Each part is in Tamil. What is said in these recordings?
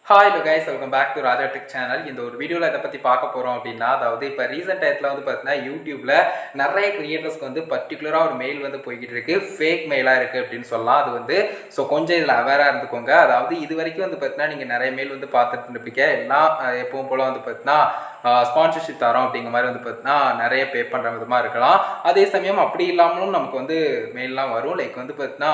Hi hello guys, welcome back to Raja tech channel. இந்த ஒரு வீடியோவில் இதை பற்றி பார்க்க போகிறோம் அப்படின்னா, அதாவது இப்போ ரீசெண்ட் டயத்தில் வந்து பார்த்தீங்கன்னா யூடியூப்பில் நிறைய கிரியேட்டர்ஸ்க்கு வந்து பர்டிகுலராக ஒரு மெயில் வந்து போய்கிட்டு இருக்கு, ஃபேக் மெயிலாக இருக்குது அப்படின்னு சொல்லலாம். அது வந்து கொஞ்சம் இதில் அவேராக இருந்துக்கோங்க. அதாவது இது வரைக்கும் வந்து பார்த்தீங்கன்னா நீங்கள் நிறைய மெயில் வந்து பார்த்துட்டு இருப்பீங்க. எல்லாம் எப்பவும் போல் வந்து பார்த்தீங்கன்னா ஸ்பான்சர்ஷிப் தரோம் அப்படிங்கிற மாதிரி வந்து பார்த்தீங்கன்னா நிறைய பே பண்ணுற விதமாக இருக்கலாம். அதே சமயம் அப்படி இல்லாமலும் நமக்கு வந்து மெயிலெலாம் வரும். லைக் வந்து பார்த்தீங்கன்னா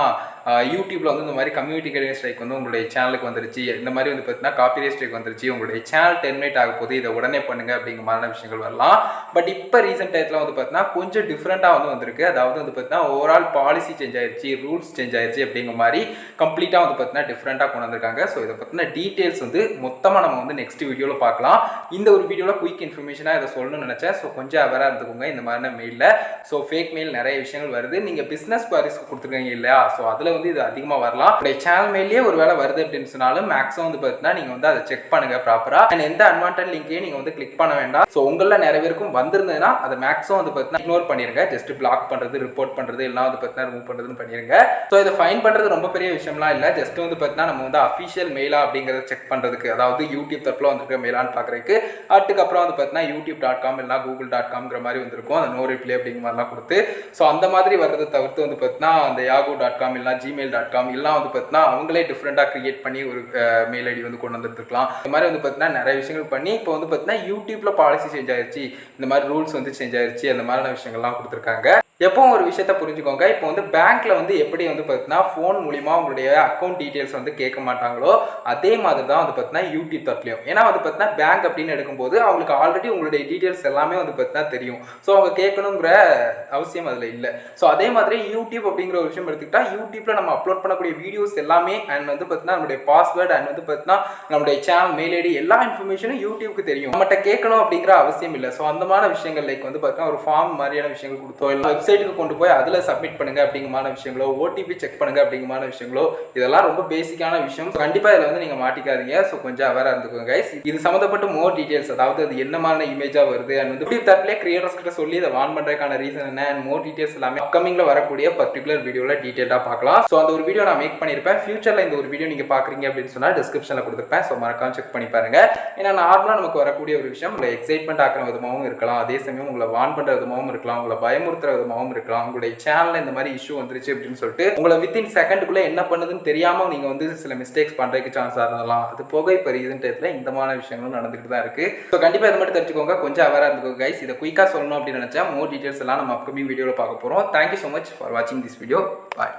யூடியூப்பில் வந்து இந்த மாதிரி கம்யூனிட்டி கைட்லைன் ஸ்ட்ரைக் வந்து உங்களுடைய சேனலுக்கு வந்துருச்சு, இந்த மாதிரி வந்து பார்த்தீங்கன்னா காப்பிரைட் ஸ்ட்ரைக் வந்துருச்சு, உங்களுடைய சேனல் டெர்மினேட் ஆக போது, இதை உடனே பண்ணுங்க அப்படிங்கிற மாதிரியான விஷயங்கள் வரலாம். பட் இப்போ ரீசெண்ட் டயத்தில் வந்து பார்த்தீங்கன்னா கொஞ்சம் டிஃப்ரெண்ட்டாக வந்து வந்திருக்கு. அதாவது வந்து பார்த்தீங்கன்னா ஓவரால் பாலிசி சேஞ்ச் ஆயிடுச்சு, ரூல்ஸ் சேஞ்ச் ஆயிடுச்சு அப்படிங்கிற மாதிரி கம்ப்ளீட்டாக வந்து பார்த்தீங்கன்னா டிஃப்ரெண்ட்டாக கொண்டு வந்திருக்காங்க. ஸோ இதை பற்றின டீட்டெயில்ஸ் வந்து மொத்தமாக நம்ம வந்து நெக்ஸ்ட் வீடியோவில் பார்க்கலாம். இந்த ஒரு வீடியோவில் குயிக் இன்ஃபர்மேஷனாக இதை சொல்லணும்னு நினச்சேன். ஸோ கொஞ்சம் அவராக இருந்துக்கோங்க இந்த மாதிரியான மெயிலில். ஸோ ஃபேக் மெயில் நிறைய விஷயங்கள் வருது. நீங்கள் பிஸ்னஸ் குவாரிஸ்க்கு கொடுத்துருக்கீங்க இல்லையா, ஸோ அதில் வந்து இது அதிகமாக வரலாம். உங்களுடைய சேனல் மெயிலே ஒரு வேலை வருது அப்படின்னு சொன்னாலும் மேக்ஸிமம் வந்து பார்த்தீங்கன்னா நீங்கள் வந்து அதை செக் பண்ணுங்க ப்ராப்பராக. அண்ட் எந்த அன்வான்ட் லிங்கையும் நீங்கள் வந்து கிளிக் பண்ண வேண்டாம். ஸோ உங்களில் நிறைய பேருக்கும் வந்திருந்ததுன்னா அதை மேக்ஸிமம் வந்து பார்த்தீங்கன்னா இக்னோர் பண்ணிருங்க. ஜஸ்ட் பிளாக் பண்ணுறது, ரிப்போர்ட் பண்ணுறது, எல்லாம் வந்து பார்த்தீங்கன்னா ரிமூவ் பண்ணுறதுன்னு பண்ணிருங்க. ஸோ இதை ஃபைன் பண்ணுறது ரொம்ப பெரிய விஷயம்லாம் இல்லை. ஜஸ்ட் வந்து பார்த்தீங்கன்னா நம்ம வந்து அஃபிஷியல் மெயிலா அப்படிங்கிறத செக் பண்ணுறதுக்கு, அதாவது யூடியூப் தரப்பில் வந்துருக்க மெயிலான்னு பார்க்குறதுக்கு. அதுக்கப்புறம் வந்து பார்த்தீங்கன்னா youtube.com இல்லைனா google.comங்கிற மாதிரி வந்திருக்கும், அந்த நோ ரிப்ளை அப்படிங்கிற மாதிரிலாம் கொடுத்து. ஸோ அந்த மாதிரி வர்றதை தவிர்த்து வந்து பார்த்தீங்கன்னா அந்த yahoo.com இல்லைனா gmail.com எல்லாம் வந்து பார்த்தீங்கன்னா அவங்களே டிஃப்ரெண்ட்டாக கிரியேட் பண்ணி ஒரு மெயில் ஐடி வந்து கொண்டு வந்துருக்கலாம். இந்த மாதிரி வந்து பார்த்தீங்கன்னா நிறைய விஷயங்கள் பண்ணி இப்போ வந்து பார்த்தீங்கன்னா யூடியூப்ல பாலிசி சேஞ்ச் ஆயிடுச்சு, இந்த மாதிரி ரூல்ஸ் வந்து சேஞ்ச் ஆயிடுச்சு, அந்த மாதிரியான விஷயங்கள்லாம் கொடுத்துருக்காங்க. எப்பவும் ஒரு விஷயத்த புரிஞ்சுக்கோங்க. இப்போ வந்து பேங்க்ல வந்து எப்படி வந்து பார்த்தீங்கன்னா ஃபோன் மூலிமா உங்களுடைய அக்கௌண்ட் டீட்டெயில்ஸ் வந்து கேட்க மாட்டாங்களோ, அதே மாதிரி தான் வந்து பார்த்தீங்கன்னா யூடியூப் தரப்புலையும். ஏன்னா வந்து பார்த்தீங்கன்னா பேங்க் அப்படின்னு எடுக்கும்போது அவங்களுக்கு ஆல்ரெடி உங்களுடைய டீட்டெயில்ஸ் எல்லாமே வந்து பார்த்தீங்கன்னா தெரியும். ஸோ அவங்க கேட்கணுங்கிற அவசியம் அதில் இல்லை. ஸோ அதே மாதிரி யூடியூப் அப்படிங்கிற ஒரு விஷயம் எடுத்துக்கிட்டா, யூடியூப்ல நம்ம அப்லோட் பண்ணக்கூடிய வீடியோஸ் எல்லாமே அண்ட் வந்து பார்த்தீங்கன்னா நம்மளுடைய பாஸ்வேர்டு அண்ட் வந்து பார்த்தீங்கன்னா நம்மளுடைய சேனல் மெயில் ஐடி எல்லா இன்ஃபர்மேஷனும் யூடியூப்க்கு தெரியும். நம்மகிட்ட கேட்கணும் அப்படிங்கிற அவசியம் இல்லை. ஸோ அந்த மாதிரி விஷயங்கள் லைக் வந்து பார்த்தீங்கன்னா ஒரு ஃபார்ம் மாதிரியான விஷயங்கள் கொடுத்தோ, இல்லை வெப்சைட்டுக்கு கொண்டு போய் அதில் சப்மிட் பண்ணுங்க அப்படிங்கிற விஷயங்களோ, ஓடிபி செக் பண்ணுங்க அப்படிங்கிற விஷயங்களோ, இதெல்லாம் ரொம்ப பேசிக்கான விஷயம். கண்டிப்பாக இதில் வந்து நீங்கள் மாட்டிக்காதீங்க. ஸோ கொஞ்சம் அவேராக இருந்துக்கோங்க கைஸ். இது சம்மந்தப்பட்ட மோர் டீட்டெயில்ஸ், அதாவது அது என்ன மாதிரி இமேஜாக வருது அண்ட் வந்து யூடியூப் தரப்பிலே கிரியேட்டர்ஸ் கிட்ட சொல்லி இதை வான் பண்ணுறதுக்கான ரீசன் என்ன அண்ட் மோர் டீட்டெயில்ஸ் எல்லாமே அப்கமிங்ல வரக்கூடிய பர்டிகுலர் வீடியோவில் டீட்டெயிலாக பார்க்கலாம். ஸோ அந்த ஒரு வீடியோ நான் மேக் பண்ணியிருப்பேன். ஃபியூச்சரில் இந்த ஒரு வீடியோ நீங்கள் பார்க்குறீங்க அப்படின்னு சொன்னால் டிஸ்கிரிப்ஷனில் கொடுத்துருப்பேன். ஸோ மறக்காம செக் பண்ணி பாருங்க. ஏன்னா நார்மலாக நமக்கு வரக்கூடிய ஒரு விஷயம் உங்களை எக்ஸைட்மெண்ட் ஆக்கிற விதமாகவும் இருக்கலாம், அதே சமயம் உங்களை வான் பண்ணுற விதமாகவும் இருக்கலாம், உங்களை பயமுறுத்துற விதமாகவும் இருக்கலாம். உங்களுடைய சேனல்ல இந்த மாதிரி இஷ்யூ வந்துருச்சு அப்படின்னு சொல்லிட்டு உங்களை வித்தின் செகண்டுக்குள்ள என்ன பண்ணுதுன்னு தெரியாம நீங்க வந்து சில மிஸ்டேக்ஸ் பண்றதுக்கு சான்ஸ் ஆகலாம். அது போக இப்போ ரீசன்ட் டயத்துல இந்த மாதிரி விஷயங்களும் நடந்துகிட்டு தான் இருக்கு. ஸோ கண்டிப்பா இதை மட்டும் தெரிஞ்சுக்கோங்க, கொஞ்சம் அவேரா இருந்துக்கோங்க கைஸ். இதை குயிக்கா சொல்லணும் அப்படின்னு நினைச்சா மோர் டீடைல்ஸ் எல்லாம் நம்ம அப்கமிங் வீடியோவில் பார்க்க போறோம். தேங்க்யூ ஸோ மச் ஃபார் வாட்சிங் திஸ் வீடியோ. பாய்.